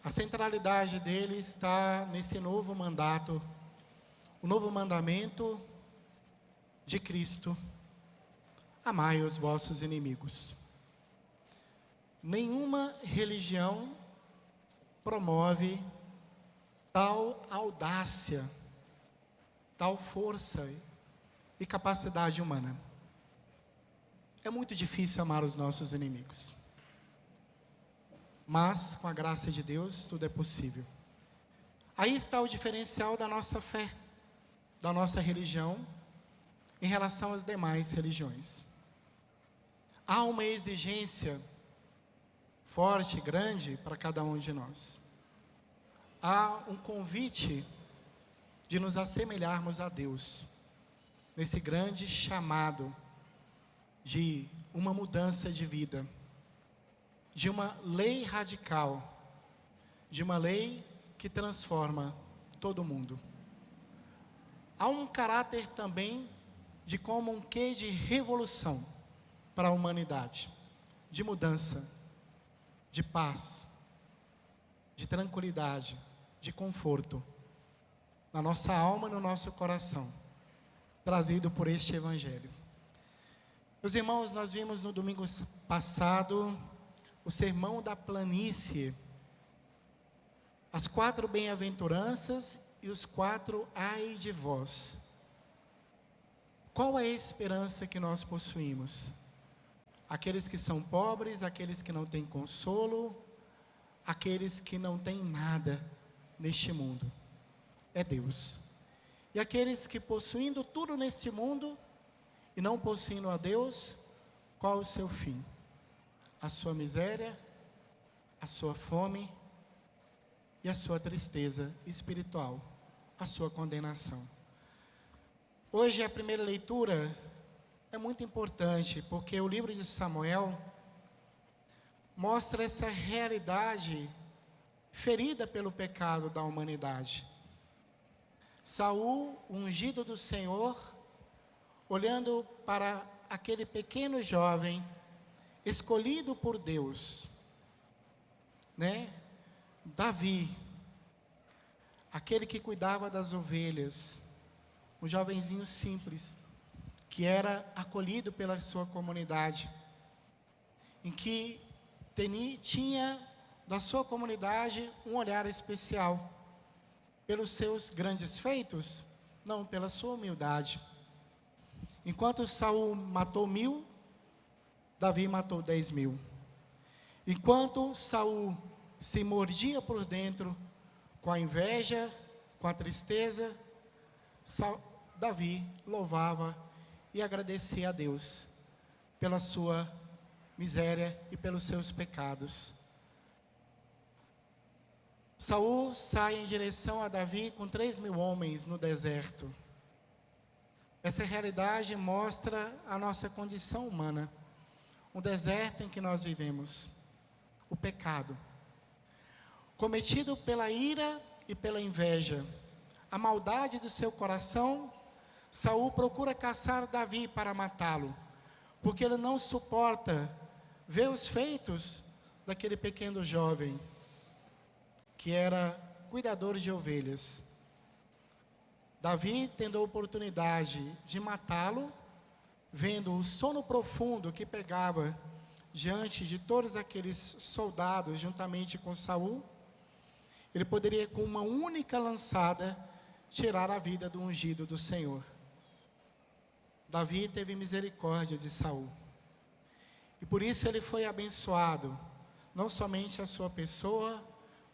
A centralidade dele está nesse novo mandato, o novo mandamento de Cristo: amai os vossos inimigos. Nenhuma religião promove tal audácia, tal força e capacidade humana. É muito difícil amar os nossos inimigos, mas com a graça de Deus tudo é possível. Aí está o diferencial da nossa fé, da nossa religião, em relação às demais religiões. Há uma exigência forte, grande para cada um de nós. Há um convite de nos assemelharmos a Deus, nesse grande chamado de uma mudança de vida, de uma lei radical, de uma lei que transforma todo mundo. Há um caráter também de como um quê de revolução para a humanidade, de mudança, de paz, de tranquilidade, de conforto, na nossa alma e no nosso coração, trazido por este Evangelho. Meus irmãos, nós vimos no domingo passado o sermão da planície, as 4 bem-aventuranças e os 4 ai de vós. Qual é a esperança que nós possuímos? Aqueles que são pobres, aqueles que não têm consolo, aqueles que não têm nada neste mundo. É Deus. E aqueles que possuindo tudo neste mundo e não possuindo a Deus, qual o seu fim? A sua miséria, a sua fome e a sua tristeza espiritual, a sua condenação. Hoje a primeira leitura é muito importante, porque o livro de Samuel mostra essa realidade ferida pelo pecado da humanidade. Saul, ungido do Senhor, olhando para aquele pequeno jovem, escolhido por Deus, Davi, aquele que cuidava das ovelhas, um jovenzinho simples, que era acolhido pela sua comunidade, em que tinha da sua comunidade um olhar especial, pelos seus grandes feitos, não pela sua humildade. Enquanto Saul matou 1000, Davi matou 10.000. Enquanto Saul se mordia por dentro com a inveja, com a tristeza, Davi louvava e agradecia a Deus pela sua miséria e pelos seus pecados. Saul sai em direção a Davi com 3.000 homens no deserto. Essa realidade mostra a nossa condição humana, um deserto em que nós vivemos, o pecado, cometido pela ira e pela inveja, a maldade do seu coração. Saul procura caçar Davi para matá-lo, porque ele não suporta ver os feitos daquele pequeno jovem, que era cuidador de ovelhas. Davi, tendo a oportunidade de matá-lo, vendo o sono profundo que pegava diante de todos aqueles soldados, juntamente com Saul, ele poderia, com uma única lançada, tirar a vida do ungido do Senhor. Davi teve misericórdia de Saul, e por isso ele foi abençoado, não somente a sua pessoa,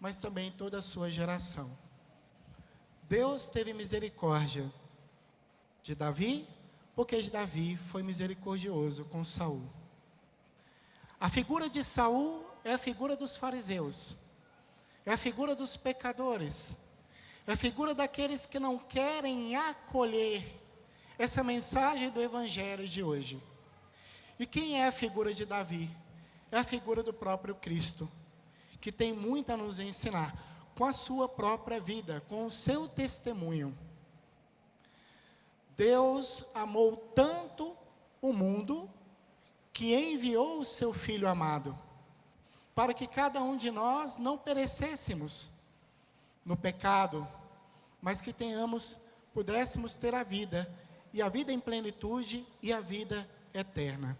mas também toda a sua geração. Deus teve misericórdia de Davi, porque Davi foi misericordioso com Saul. A figura de Saul é a figura dos fariseus, é a figura dos pecadores, é a figura daqueles que não querem acolher essa mensagem do Evangelho de hoje. E quem é a figura de Davi? É a figura do próprio Cristo, que tem muito a nos ensinar, com a sua própria vida, com o seu testemunho. Deus amou tanto o mundo, que enviou o seu Filho amado, para que cada um de nós não perecêssemos no pecado, mas que pudéssemos ter a vida, e a vida em plenitude e a vida eterna.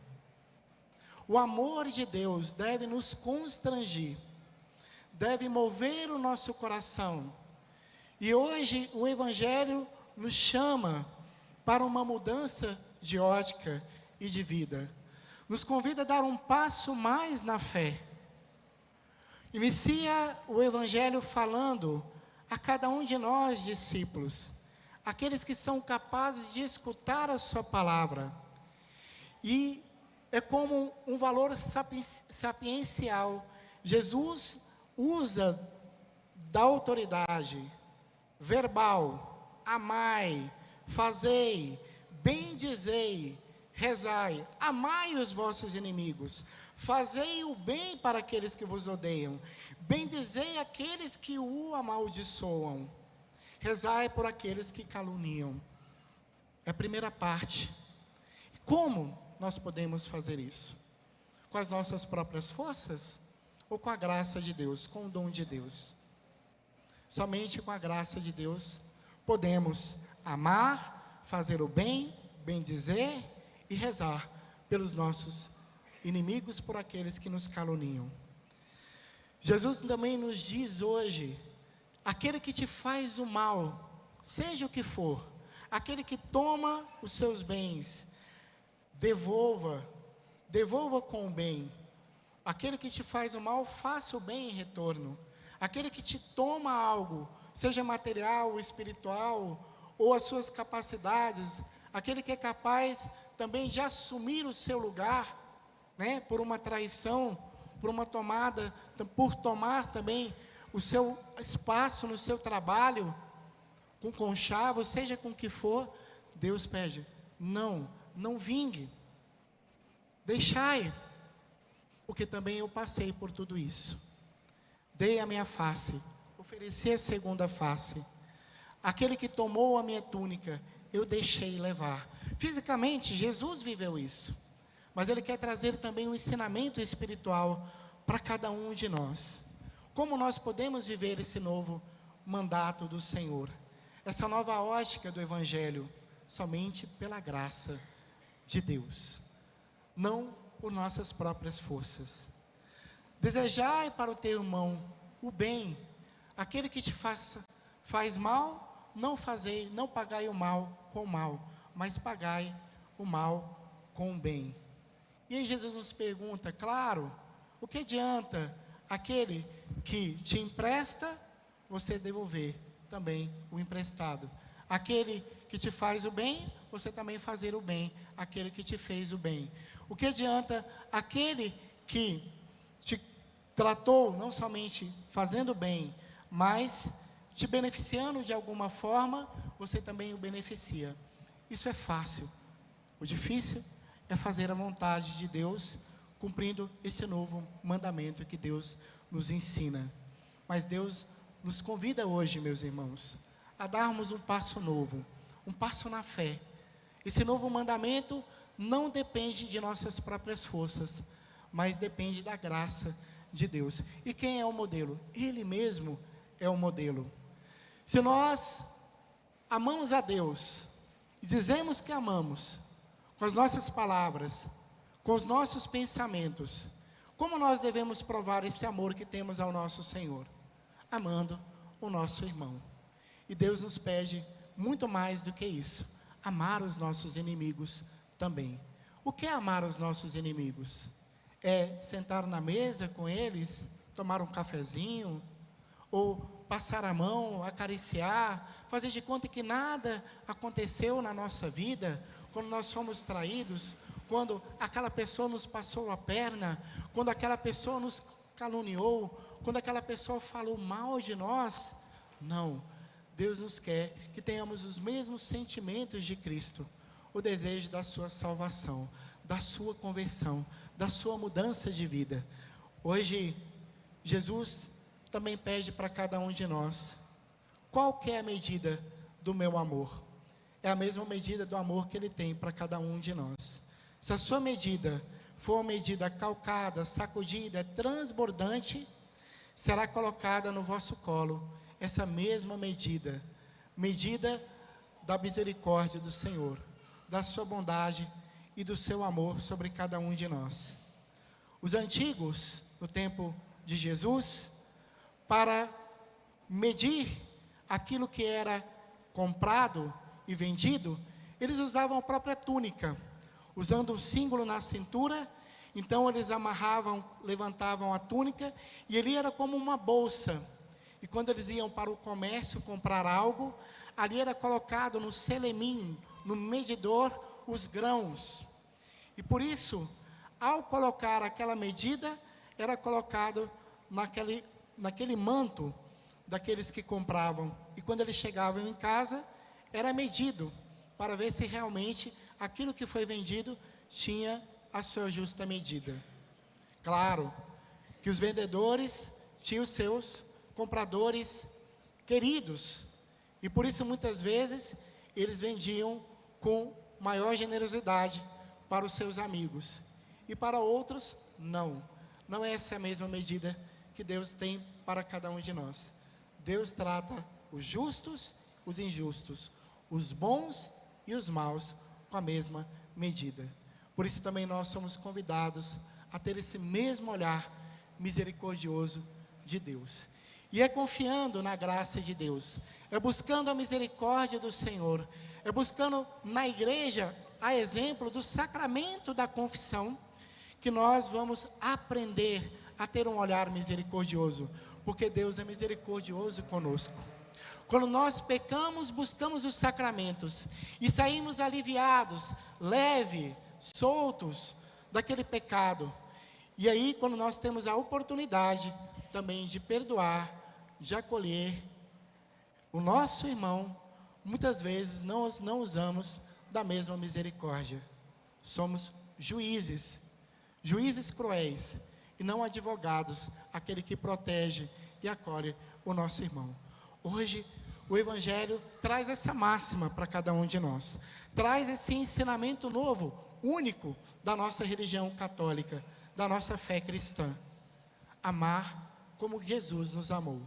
O amor de Deus deve nos constranger, deve mover o nosso coração. E hoje o Evangelho nos chama para uma mudança de ótica e de vida. Nos convida a dar um passo mais na fé. Inicia o Evangelho falando a cada um de nós, discípulos, aqueles que são capazes de escutar a sua palavra. E é como um valor sapiencial. Jesus usa da autoridade verbal: amai, fazei, bendizei, rezai, amai os vossos inimigos, fazei o bem para aqueles que vos odeiam, bendizei aqueles que o amaldiçoam, rezai por aqueles que caluniam. É a primeira parte. Como nós podemos fazer isso? Com as nossas próprias forças? Ou com a graça de Deus, com o dom de Deus? Somente com a graça de Deus podemos amar, fazer o bem, bendizer e rezar pelos nossos inimigos, por aqueles que nos caluniam. Jesus também nos diz hoje: aquele que te faz o mal, seja o que for, aquele que toma os seus bens, devolva com o bem. Aquele que te faz o mal, faça o bem em retorno. Aquele que te toma algo, seja material ou espiritual, ou as suas capacidades, aquele que é capaz também de assumir o seu lugar, né, por uma traição, por uma tomada, por tomar também o seu espaço no seu trabalho, com conchavo, seja com o que for, Deus pede: não vingue, deixai, porque também eu passei por tudo isso. Dei a minha face, ofereci a segunda face. Aquele que tomou a minha túnica, eu deixei levar. Fisicamente, Jesus viveu isso, mas Ele quer trazer também um ensinamento espiritual para cada um de nós. Como nós podemos viver esse novo mandato do Senhor, essa nova ótica do Evangelho? Somente pela graça de Deus, não por nossas próprias forças. Desejai para o teu irmão o bem, aquele que te faz mal, não pagai o mal com o mal, mas pagai o mal com o bem. E aí Jesus nos pergunta, claro, o que adianta aquele que te empresta, você devolver também o emprestado? Aquele que te faz o bem, você também fazer o bem àquele que te fez o bem. O que adianta aquele que te tratou, não somente fazendo bem, mas te beneficiando de alguma forma, você também o beneficia. Isso é fácil. O difícil é fazer a vontade de Deus, cumprindo esse novo mandamento que Deus nos ensina. Mas Deus nos convida hoje, meus irmãos, a darmos um passo novo, um passo na fé. Esse novo mandamento não depende de nossas próprias forças, mas depende da graça de Deus. E quem é o modelo? Ele mesmo é o modelo. Se nós amamos a Deus e dizemos que amamos, com as nossas palavras, com os nossos pensamentos, como nós devemos provar esse amor que temos ao nosso Senhor? Amando o nosso irmão. E Deus nos pede muito mais do que isso: amar os nossos inimigos também. O que é amar os nossos inimigos? É sentar na mesa com eles, tomar um cafezinho, ou passar a mão, acariciar, fazer de conta que nada aconteceu na nossa vida, quando nós fomos traídos, quando aquela pessoa nos passou a perna, quando aquela pessoa nos caluniou, quando aquela pessoa falou mal de nós. Não, Deus nos quer que tenhamos os mesmos sentimentos de Cristo, o desejo da sua salvação, da sua conversão, da sua mudança de vida. Hoje, Jesus também pede para cada um de nós: qual que é a medida do meu amor? É a mesma medida do amor que Ele tem para cada um de nós. Se a sua medida for uma medida calcada, sacudida, transbordante, será colocada no vosso colo essa mesma medida, medida da misericórdia do Senhor, da sua bondade e do seu amor sobre cada um de nós. Os antigos, no tempo de Jesus, para medir aquilo que era comprado e vendido, eles usavam a própria túnica, usando um símbolo na cintura. Então eles amarravam, levantavam a túnica, e ali era como uma bolsa. E quando eles iam para o comércio comprar algo, ali era colocado no selemim, no medidor, os grãos. E por isso, ao colocar aquela medida, era colocado naquele manto daqueles que compravam. E quando eles chegavam em casa, era medido, para ver se realmente aquilo que foi vendido tinha a sua justa medida. Claro que os vendedores tinham os seus compradores queridos, e por isso muitas vezes eles vendiam com maior generosidade para os seus amigos, e para outros não é essa a mesma medida que Deus tem para cada um de nós. Deus trata os justos, os injustos, os bons e os maus com a mesma medida. Por isso também nós somos convidados a ter esse mesmo olhar misericordioso de Deus. E é confiando na graça de Deus, é buscando a misericórdia do Senhor, é buscando na igreja, a exemplo do sacramento da confissão, que nós vamos aprender a ter um olhar misericordioso, porque Deus é misericordioso conosco. Quando nós pecamos, buscamos os sacramentos e saímos aliviados, leve, soltos daquele pecado. E aí, quando nós temos a oportunidade também de perdoar, de acolher o nosso irmão, muitas vezes nós não usamos da mesma misericórdia. Somos juízes cruéis, e não advogados, aquele que protege e acolhe o nosso irmão. Hoje, o Evangelho traz essa máxima para cada um de nós, traz esse ensinamento novo, único da nossa religião católica, da nossa fé cristã: amar como Jesus nos amou.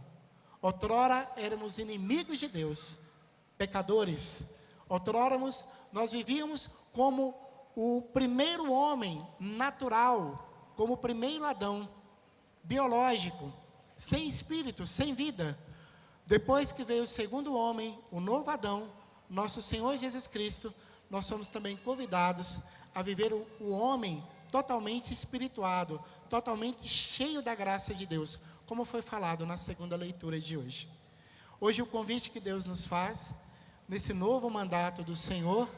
Outrora éramos inimigos de Deus, pecadores. Outrora nós vivíamos como o primeiro homem natural, como o primeiro Adão, biológico, sem espírito, sem vida. Depois que veio o segundo homem, o novo Adão, nosso Senhor Jesus Cristo, nós somos também convidados a viver o homem totalmente espirituado, totalmente cheio da graça de Deus, como foi falado na segunda leitura de hoje. Hoje o convite que Deus nos faz, nesse novo mandato do Senhor,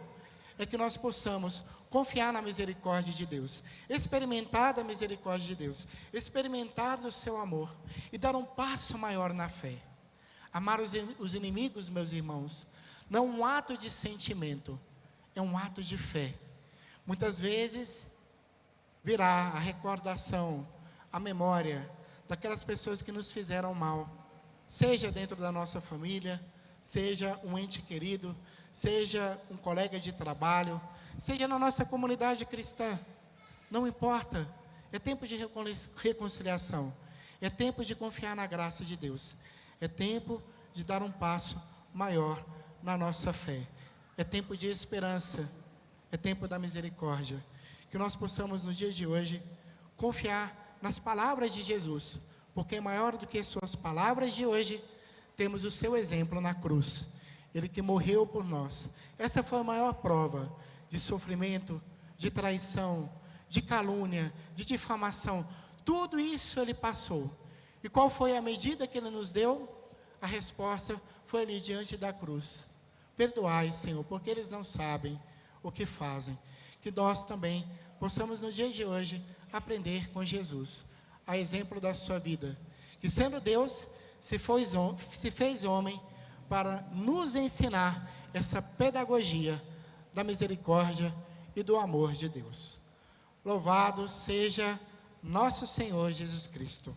é que nós possamos confiar na misericórdia de Deus, experimentar da misericórdia de Deus, experimentar do seu amor e dar um passo maior na fé. Amar os inimigos, meus irmãos, não é um ato de sentimento, é um ato de fé. Muitas vezes virá a recordação, a memória daquelas pessoas que nos fizeram mal, seja dentro da nossa família, seja um ente querido, seja um colega de trabalho, seja na nossa comunidade cristã, não importa. É tempo de reconciliação, é tempo de confiar na graça de Deus, é tempo de dar um passo maior na nossa fé, é tempo de esperança, é tempo da misericórdia. Que nós possamos no dia de hoje confiar nas palavras de Jesus, porque maior do que suas palavras de hoje, temos o seu exemplo na cruz, ele que morreu por nós. Essa foi a maior prova de sofrimento, de traição, de calúnia, de difamação. Tudo isso ele passou. E qual foi a medida que ele nos deu? A resposta foi ali diante da cruz: perdoai, Senhor, porque eles não sabem o que fazem. Que nós também possamos no dia de hoje aprender com Jesus, a exemplo da sua vida, que sendo Deus, se fez homem para nos ensinar essa pedagogia da misericórdia e do amor de Deus. Louvado seja nosso Senhor Jesus Cristo.